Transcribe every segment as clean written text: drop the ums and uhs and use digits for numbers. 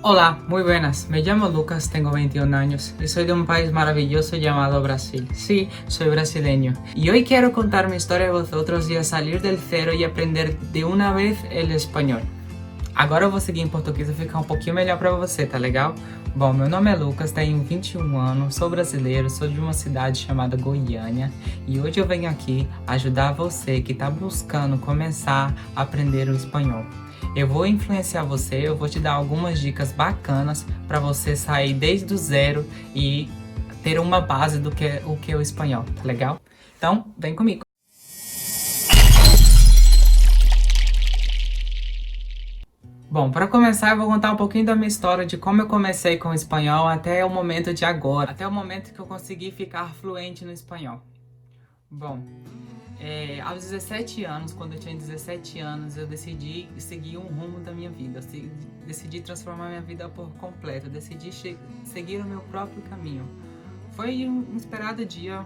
Hola, muy buenas. Me llamo Lucas, tengo 21 años y soy de un país maravilloso llamado Brasil. Sí, soy brasileño. Y hoy quiero contar mi historia a vosotros y a salir del cero e aprender de uma vez el espanhol. Agora eu vou seguir em português e ficar um pouquinho melhor para você, tá legal? Bom, meu nome é Lucas, tenho 21 anos, sou brasileiro, sou de uma cidade chamada Goiânia e hoje eu venho aqui ajudar você que está buscando começar a aprender o espanhol. Eu vou influenciar você, eu vou te dar algumas dicas bacanas para você sair desde o zero e ter uma base do que é o espanhol, tá legal? Então, vem comigo! Bom, para começar eu vou contar um pouquinho da minha história de como eu comecei com o espanhol até o momento de agora, até o momento que eu consegui ficar fluente no espanhol. Bom, aos 17 anos, quando eu tinha 17 anos, eu decidi seguir um rumo da minha vida, eu decidi transformar minha vida por completo, eu decidi seguir o meu próprio caminho. Foi um inesperado dia.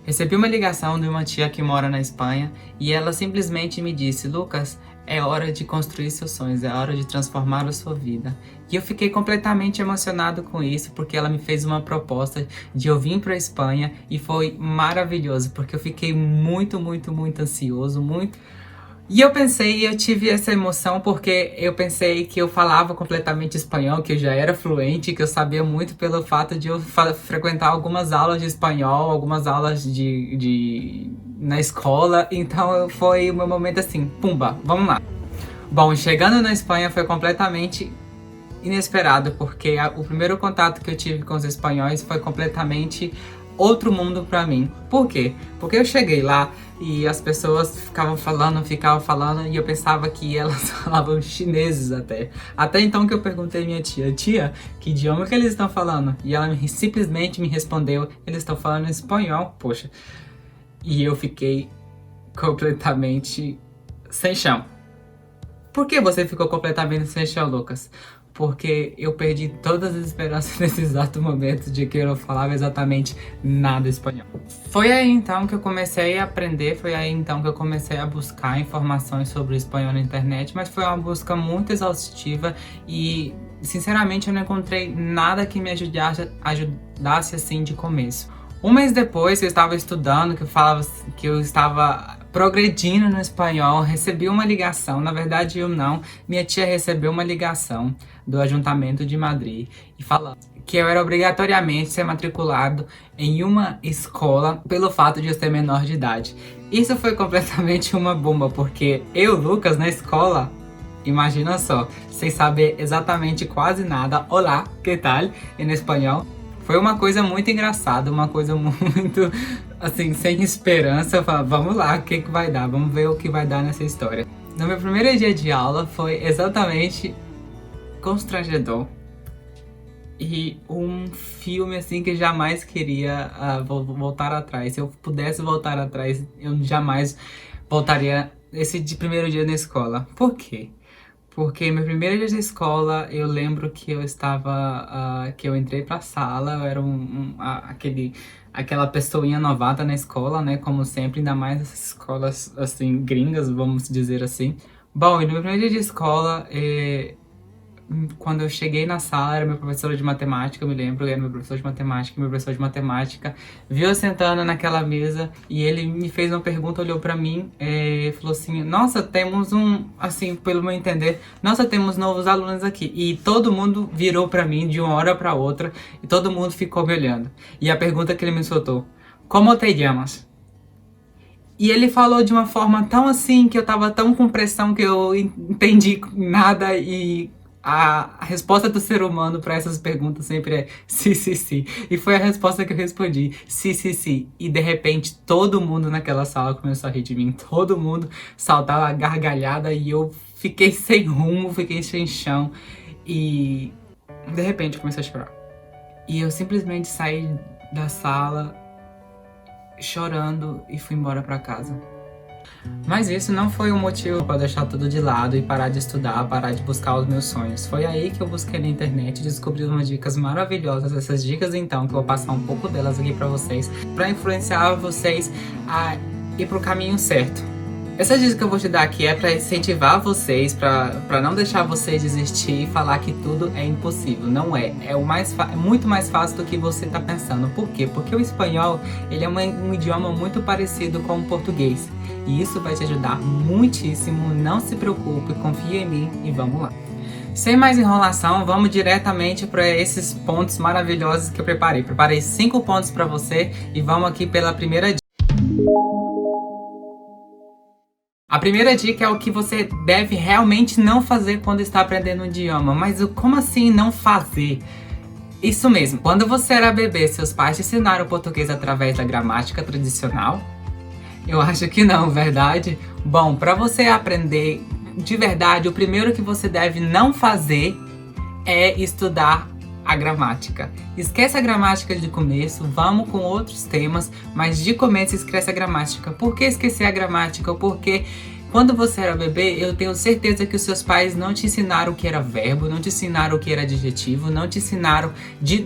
Recebi uma ligação de uma tia que mora na Espanha e ela simplesmente me disse: Lucas, é hora de construir seus sonhos, é hora de transformar a sua vida. E eu fiquei completamente emocionado com isso, porque ela me fez uma proposta de eu vir para a Espanha e foi maravilhoso, porque eu fiquei muito ansioso, E eu tive essa emoção porque eu pensei que eu falava completamente espanhol, que eu já era fluente, que eu sabia muito pelo fato de eu frequentar algumas aulas de espanhol, algumas aulas na escola, então foi o meu momento assim, pumba, vamos lá. Bom, chegando na Espanha foi completamente inesperado, porque o primeiro contato que eu tive com os espanhóis foi completamente outro mundo pra mim. Por quê? Porque eu cheguei lá e as pessoas ficavam falando e eu pensava que elas falavam chineses até. Até então que eu perguntei à minha tia, que idioma que eles estão falando? E ela simplesmente me respondeu, eles estão falando espanhol, poxa. E eu fiquei completamente sem chão. Por que você ficou completamente sem chão, Lucas? Porque eu perdi todas as esperanças nesse exato momento de que eu não falava exatamente nada espanhol. Foi aí então que eu comecei a aprender, foi aí então que eu comecei a buscar informações sobre o espanhol na internet, mas foi uma busca muito exaustiva e, sinceramente, eu não encontrei nada que me ajudasse assim de começo. Um mês depois que eu estava estudando, que eu estava progredindo no espanhol, recebi uma ligação, na verdade eu não, minha tia recebeu uma ligação do Ayuntamiento de Madrid e falando que eu era obrigatoriamente ser matriculado em uma escola pelo fato de eu ser menor de idade. Isso foi completamente uma bomba, porque eu, Lucas, na escola, imagina só, sem saber exatamente quase nada, olá, que tal, em espanhol. Foi uma coisa muito engraçada, uma coisa muito, assim, sem esperança. Eu falei, vamos lá, o que vai dar? Vamos ver o que vai dar nessa história. No meu primeiro dia de aula foi exatamente constrangedor. E um filme, assim, que eu jamais queria voltar atrás. Se eu pudesse voltar atrás, eu jamais voltaria esse primeiro dia na escola. Por quê? Porque meu primeiro dia de escola, eu lembro que eu que eu entrei pra sala, eu era aquela pessoinha novata na escola, né, como sempre, ainda mais essas escolas, assim, gringas, vamos dizer assim. Bom, e no meu primeiro dia de escola, quando eu cheguei na sala, era meu professor de matemática, eu me lembro, era meu professor de matemática, viu eu sentando naquela mesa e ele me fez uma pergunta, olhou pra mim e falou assim: nossa, temos assim, pelo meu entender, nossa, temos novos alunos aqui. E todo mundo virou pra mim de uma hora pra outra e todo mundo ficou me olhando. E a pergunta que ele me soltou: como te llamas? E ele falou de uma forma tão assim, que eu tava tão com pressão que eu entendi nada e a resposta do ser humano para essas perguntas sempre é sim, sim, sim. E foi a resposta que eu respondi, sim, sim, sim. E de repente todo mundo naquela sala começou a rir de mim, todo mundo saltava gargalhada e eu fiquei sem rumo, fiquei sem chão e de repente comecei a chorar. E eu simplesmente saí da sala chorando e fui embora para casa. Mas isso não foi um motivo para deixar tudo de lado e parar de estudar, parar de buscar os meus sonhos. Foi aí que eu busquei na internet e descobri umas dicas maravilhosas. Essas dicas então, que eu vou passar um pouco delas aqui para vocês, para influenciar vocês a ir pro caminho certo. Essa dica que eu vou te dar aqui é para incentivar vocês, para não deixar vocês desistir e falar que tudo é impossível. Não é. É muito mais fácil do que você está pensando. Por quê? Porque o espanhol ele é um idioma muito parecido com o português. E isso vai te ajudar muitíssimo. Não se preocupe, confia em mim e vamos lá. Sem mais enrolação, vamos diretamente para esses pontos maravilhosos que eu preparei. Preparei 5 pontos para você e vamos aqui pela primeira dica. A primeira dica é o que você deve realmente não fazer quando está aprendendo um idioma. Mas como assim não fazer? Isso mesmo, quando você era bebê, seus pais te ensinaram o português através da gramática tradicional? Eu acho que não, verdade? Bom, para você aprender de verdade, o primeiro que você deve não fazer é estudar a gramática. Esquece a gramática de começo, vamos com outros temas, mas de começo esquece a gramática. Por que esquecer a gramática? Porque quando você era bebê, eu tenho certeza que os seus pais não te ensinaram o que era verbo, não te ensinaram o que era adjetivo, não te ensinaram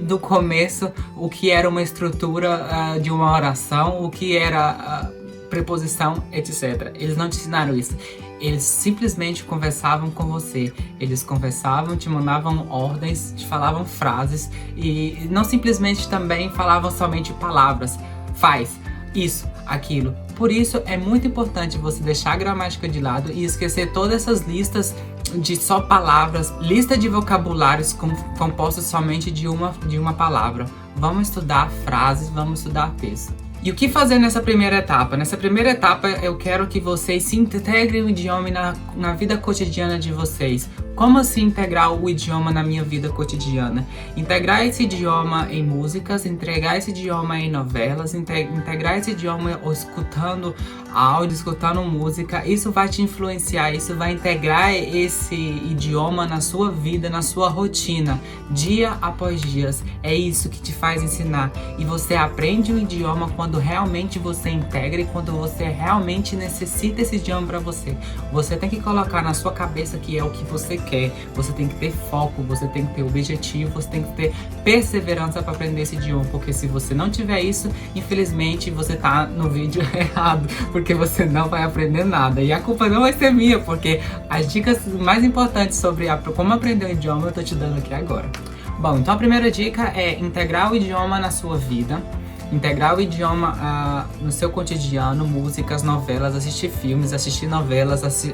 do começo o que era uma estrutura de uma oração, o que era preposição, etc. Eles não te ensinaram isso. Eles simplesmente conversavam com você. Eles conversavam, te mandavam ordens, te falavam frases e não simplesmente também falavam somente palavras. Faz isso, aquilo. Por isso é muito importante você deixar a gramática de lado e esquecer todas essas listas de só palavras, lista de vocabulários compostos somente de uma palavra. Vamos estudar frases, vamos estudar texto. E o que fazer nessa primeira etapa? Nessa primeira etapa eu quero que vocês se integrem o idioma na vida cotidiana de vocês. Como assim integrar o idioma na minha vida cotidiana? Integrar esse idioma em músicas, integrar esse idioma em novelas, integrar esse idioma escutando áudio, escutando música. Isso vai te influenciar, isso vai integrar esse idioma na sua vida, na sua rotina, dia após dia. É isso que te faz ensinar. E você aprende o idioma quando realmente você integra e quando você realmente necessita esse idioma para você. Você tem que colocar na sua cabeça que é o que você quer. Você tem que ter foco, você tem que ter objetivo, você tem que ter perseverança para aprender esse idioma, porque se você não tiver isso, infelizmente você tá no vídeo errado, porque você não vai aprender nada. E a culpa não vai ser minha, porque as dicas mais importantes sobre como aprender um idioma eu tô te dando aqui agora. Bom, então a primeira dica é integrar o idioma na sua vida. Integrar o idioma no seu cotidiano, músicas, novelas, assistir filmes, assistir novelas,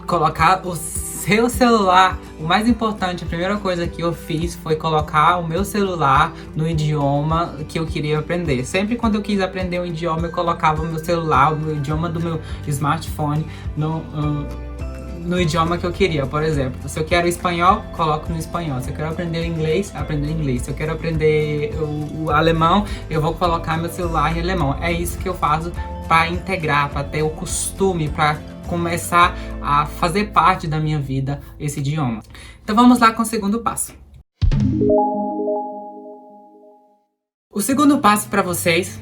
colocar o seu celular. O mais importante, a primeira coisa que eu fiz foi colocar o meu celular no idioma que eu queria aprender. Sempre quando eu quis aprender um idioma, eu colocava o meu celular, o idioma do meu smartphone no idioma que eu queria. Por exemplo, se eu quero espanhol, coloco no espanhol. Se eu quero aprender inglês, aprendo inglês. Se eu quero aprender o alemão, eu vou colocar meu celular em alemão. É isso que eu faço para integrar, para ter o costume, para começar a fazer parte da minha vida esse idioma. Então vamos lá com o segundo passo. O segundo passo para vocês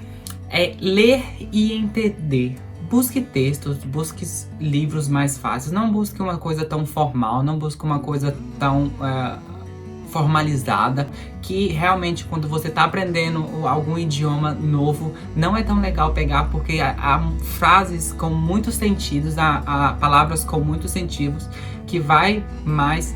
é ler e entender. Busque textos, busque livros mais fáceis, não busque uma coisa tão formal, não busque uma coisa tão formalizada, que realmente quando você está aprendendo algum idioma novo, não é tão legal pegar, porque há frases com muitos sentidos, há palavras com muitos sentidos, que vai mais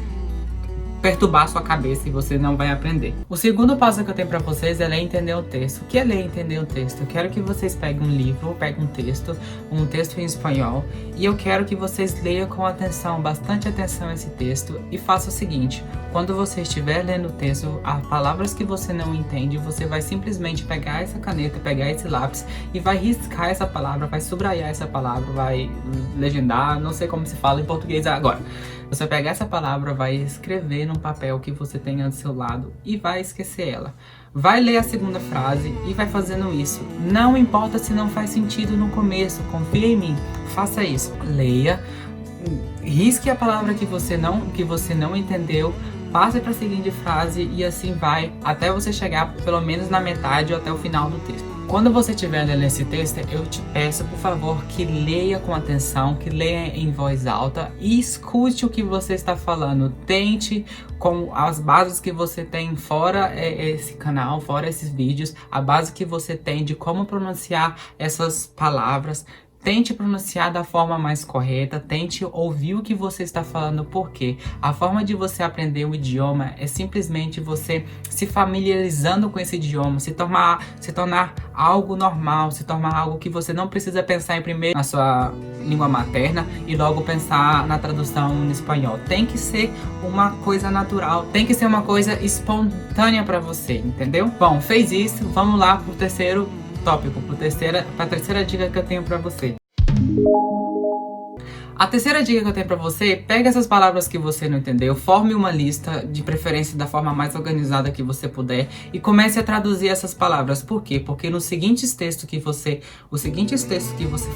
perturbar sua cabeça e você não vai aprender. O segundo passo que eu tenho para vocês é ler e entender o texto. O que é ler e entender o texto? Eu quero que vocês peguem um livro, peguem um texto em espanhol, e eu quero que vocês leiam com atenção, bastante atenção esse texto, e faça o seguinte: quando você estiver lendo o texto, as palavras que você não entende, você vai simplesmente pegar essa caneta, pegar esse lápis e vai riscar essa palavra, vai subrayar essa palavra, vai legendar, não sei como se fala em português agora. Você vai pegar essa palavra, vai escrever num papel que você tenha do seu lado e vai esquecer ela. Vai ler a segunda frase e vai fazendo isso. Não importa se não faz sentido no começo, confia em mim, faça isso. Leia, risque a palavra que você não entendeu, passe para a seguinte frase e assim vai até você chegar pelo menos na metade ou até o final do texto. Quando você estiver lendo esse texto, eu te peço, por favor, que leia com atenção, que leia em voz alta e escute o que você está falando. Tente, com as bases que você tem fora esse canal, fora esses vídeos, a base que você tem de como pronunciar essas palavras. Tente pronunciar da forma mais correta, tente ouvir o que você está falando, porque a forma de você aprender o idioma é simplesmente você se familiarizando com esse idioma, se tornar algo normal, se tornar algo que você não precisa pensar em primeiro na sua língua materna e logo pensar na tradução em espanhol. Tem que ser uma coisa natural, tem que ser uma coisa espontânea para você, entendeu? Bom, fez isso, vamos lá pro terceiro tópico, para a terceira dica que eu tenho para você. A terceira dica que eu tenho pra você, pega essas palavras que você não entendeu, forme uma lista, de preferência da forma mais organizada que você puder, e comece a traduzir essas palavras. Por quê? Porque os seguintes textos que você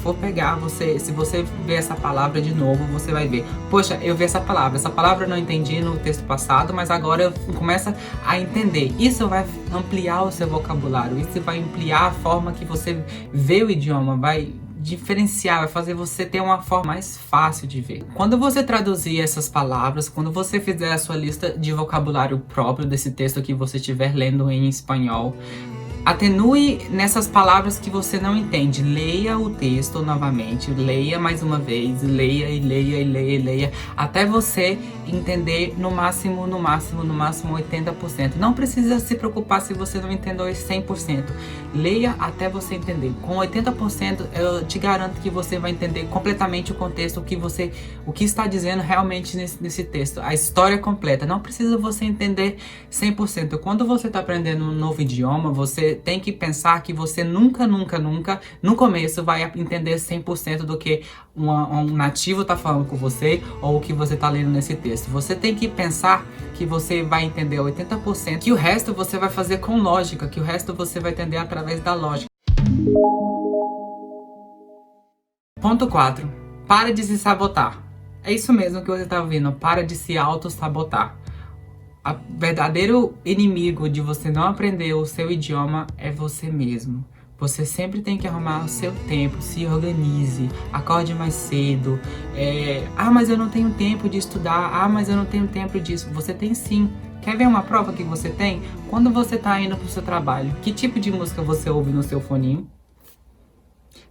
for pegar, se você ver essa palavra de novo, você vai ver, poxa, eu vi essa palavra eu não entendi no texto passado, mas agora eu começo a entender. Isso vai ampliar o seu vocabulário, isso vai ampliar a forma que você vê o idioma, vai diferenciar, vai fazer você ter uma forma mais fácil de ver. Quando você traduzir essas palavras, quando você fizer a sua lista de vocabulário próprio desse texto que você estiver lendo em espanhol, atenue nessas palavras que você não entende. Leia o texto novamente, leia mais uma vez, leia, até você entender no máximo 80%. Não precisa se preocupar se você não entendeu 100%. Leia até você entender. Com 80%, eu te garanto que você vai entender completamente o contexto, o que está dizendo realmente nesse texto, a história completa. Não precisa você entender 100%. Quando você está aprendendo um novo idioma, você tem que pensar que você nunca, no começo, vai entender 100% do que um nativo está falando com você ou o que você está lendo nesse texto. Você tem que pensar que você vai entender 80%, que o resto você vai fazer com lógica, que o resto você vai entender através da lógica. Ponto 4. Para de se sabotar. É isso mesmo que você está ouvindo, para de se auto-sabotar. O verdadeiro inimigo de você não aprender o seu idioma é você mesmo. Você sempre tem que arrumar o seu tempo, se organize, acorde mais cedo. Mas eu não tenho tempo de estudar, mas eu não tenho tempo disso. Você tem sim. Quer ver uma prova que você tem? Quando você está indo para o seu trabalho, que tipo de música você ouve no seu foninho?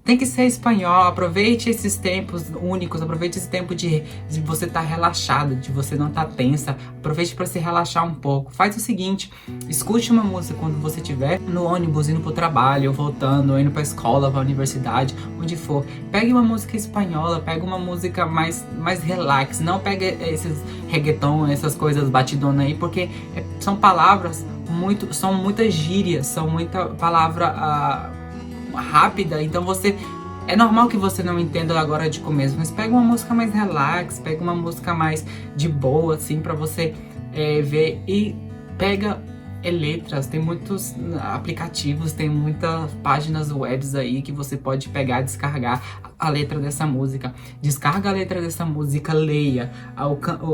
Tem que ser espanhol. Aproveite esses tempos únicos, aproveite esse tempo de você estar relaxado, de você não estar tensa. Aproveite para se relaxar um pouco. Faz o seguinte, escute uma música quando você estiver no ônibus, indo pro trabalho, voltando, indo pra escola, pra universidade, onde for. Pegue uma música espanhola, pega uma música mais relax. Não pegue esses reggaeton, essas coisas batidonas aí, porque são palavras são muitas gírias, são muita palavra rápida, então é normal que você não entenda agora de começo, mas pega uma música mais relax, pega uma música mais de boa, assim, pra você ver, e pega letras. Tem muitos aplicativos, tem muitas páginas webs aí que você pode pegar e descarregar a letra dessa música. Descarga a letra dessa música, leia.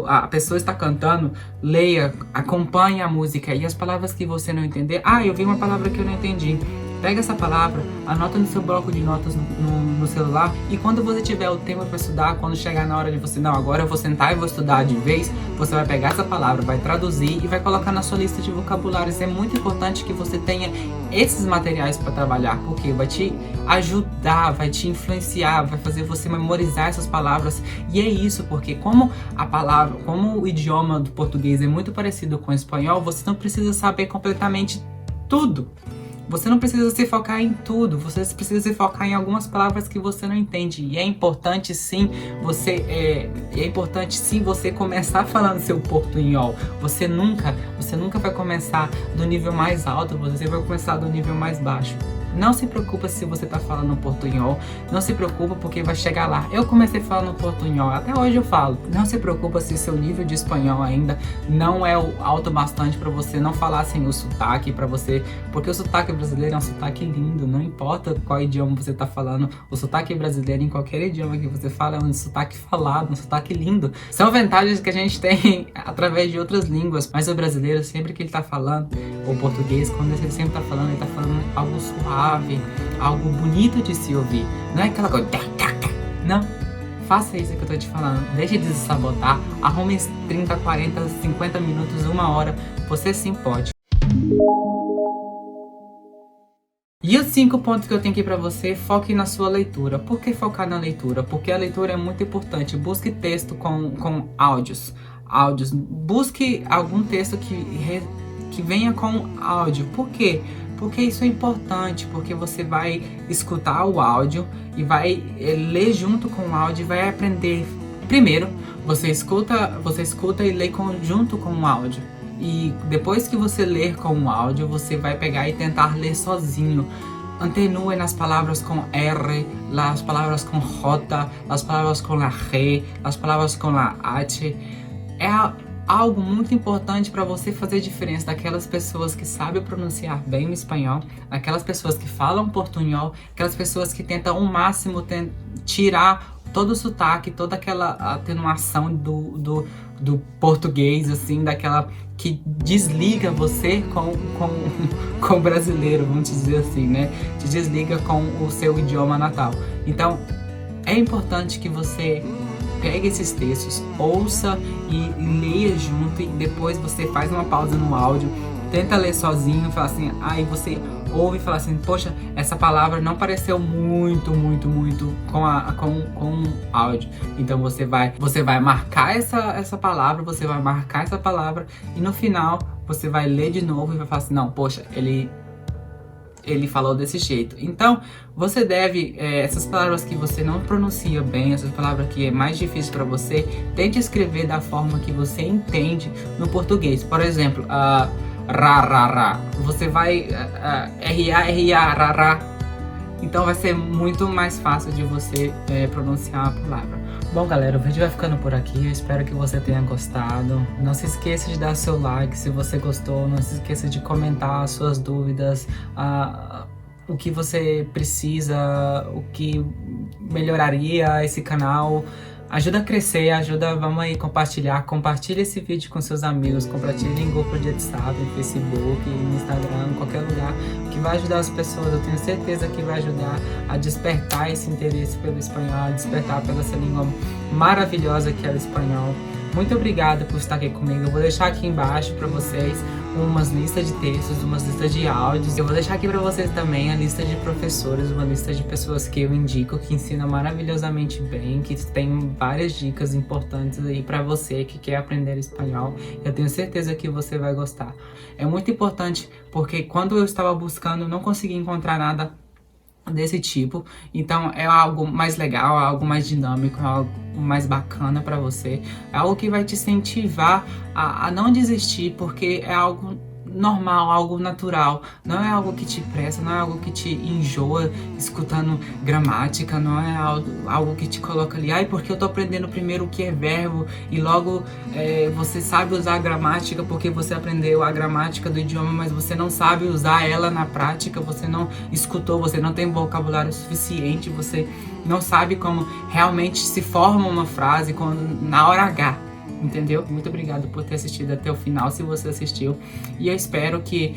A pessoa está cantando, leia, acompanhe a música, e as palavras que você não entender, eu vi uma palavra que eu não entendi. Pega essa palavra, anota no seu bloco de notas no celular, e quando você tiver o tempo para estudar, quando chegar na hora de você, não, agora eu vou sentar e vou estudar de vez, você vai pegar essa palavra, vai traduzir e vai colocar na sua lista de vocabulários. É muito importante que você tenha esses materiais para trabalhar, porque vai te ajudar, vai te influenciar, vai fazer você memorizar essas palavras. E é isso, porque como o idioma do português é muito parecido com o espanhol, você não precisa saber completamente tudo. Você não precisa se focar em tudo, você precisa se focar em algumas palavras que você não entende. E é importante sim você começar falando seu portunhol. Você nunca vai começar do nível mais alto, você vai começar do nível mais baixo. Não se preocupa se você tá falando portunhol, não se preocupa porque vai chegar lá. Eu comecei falando portunhol, até hoje eu falo. Não se preocupa se seu nível de espanhol ainda não é alto bastante para você não falar sem o sotaque para você, porque o sotaque brasileiro é um sotaque lindo, não importa qual idioma você tá falando, o sotaque brasileiro em qualquer idioma que você fala é um sotaque falado, um sotaque lindo. São vantagens que a gente tem através de outras línguas, mas o brasileiro, sempre que ele tá falando, o português, quando ele sempre tá falando, ele tá falando algo suave, algo bonito de se ouvir. Não é aquela coisa... Não. Faça isso que eu tô te falando. Deixe de se sabotar. Arrume 30, 40, 50 minutos, 1 hora. Você sim pode. E os 5 pontos que eu tenho aqui pra você, foque na sua leitura. Por que focar na leitura? Porque a leitura é muito importante. Busque texto com áudios. Busque algum texto que venha com áudio. Por quê? Porque isso é importante, porque você vai escutar o áudio e vai ler junto com o áudio e vai aprender. Primeiro, você escuta e lê junto com o áudio. E depois que você ler com o áudio, você vai pegar e tentar ler sozinho. Atenue nas palavras com R, as palavras com J, as palavras com a G, as palavras com a H. É algo muito importante para você fazer diferença daquelas pessoas que sabem pronunciar bem o espanhol, daquelas pessoas que falam portunhol, aquelas pessoas que tentam ao máximo tirar todo o sotaque, toda aquela atenuação do português, assim, daquela que desliga você com o brasileiro, vamos dizer assim, né? Te desliga com o seu idioma natal. Então, é importante que você pegue esses textos, ouça e leia junto, e depois você faz uma pausa no áudio, tenta ler sozinho, fala assim, aí você ouve e fala assim, poxa, essa palavra não pareceu muito com áudio. Então você vai marcar essa palavra, e no final você vai ler de novo e vai falar assim, não, poxa, ele falou desse jeito. Então, você deve, essas palavras que você não pronuncia bem, essas palavras que é mais difícil para você, tente escrever da forma que você entende no português. Por exemplo, ra. Você vai ra. Então vai ser muito mais fácil de você pronunciar a palavra. Bom, galera, o vídeo vai ficando por aqui. Eu espero que você tenha gostado. Não se esqueça de dar seu like se você gostou. Não se esqueça de comentar as suas dúvidas, o que você precisa, o que melhoraria esse canal. Ajuda a crescer, vamos aí compartilhar. Compartilhe esse vídeo com seus amigos, compartilhe em grupo de WhatsApp, no Facebook, no Instagram, em qualquer lugar, que vai ajudar as pessoas. Eu tenho certeza que vai ajudar a despertar esse interesse pelo espanhol, a despertar pela essa língua maravilhosa que é o espanhol. Muito obrigado por estar aqui comigo. Eu vou deixar aqui embaixo para vocês umas listas de textos, umas listas de áudios. Eu vou deixar aqui para vocês também a lista de professores, uma lista de pessoas que eu indico, que ensinam maravilhosamente bem, que tem várias dicas importantes aí para você que quer aprender espanhol. Eu tenho certeza que você vai gostar. É muito importante porque quando eu estava buscando, eu não consegui encontrar nada desse tipo, então é algo mais legal, algo mais dinâmico, algo mais bacana para você, é algo que vai te incentivar a não desistir, porque é algo normal, algo natural, não é algo que te pressa, não é algo que te enjoa escutando gramática, não é algo que te coloca ali, porque eu tô aprendendo primeiro o que é verbo e logo você sabe usar a gramática porque você aprendeu a gramática do idioma, mas você não sabe usar ela na prática, você não escutou, você não tem vocabulário suficiente, você não sabe como realmente se forma uma frase na hora H. Entendeu? Muito obrigado por ter assistido até o final, se você assistiu. E eu espero que...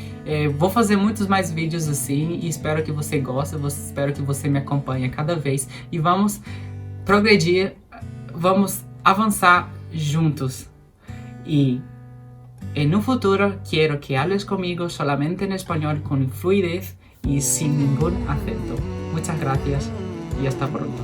vou fazer muitos mais vídeos assim, e espero que você goste, espero que você me acompanhe cada vez. E vamos progredir, vamos avançar juntos. Y en un futuro quiero que hables conmigo solamente en español con fluidez y sin ningún acento. Muchas gracias y hasta pronto.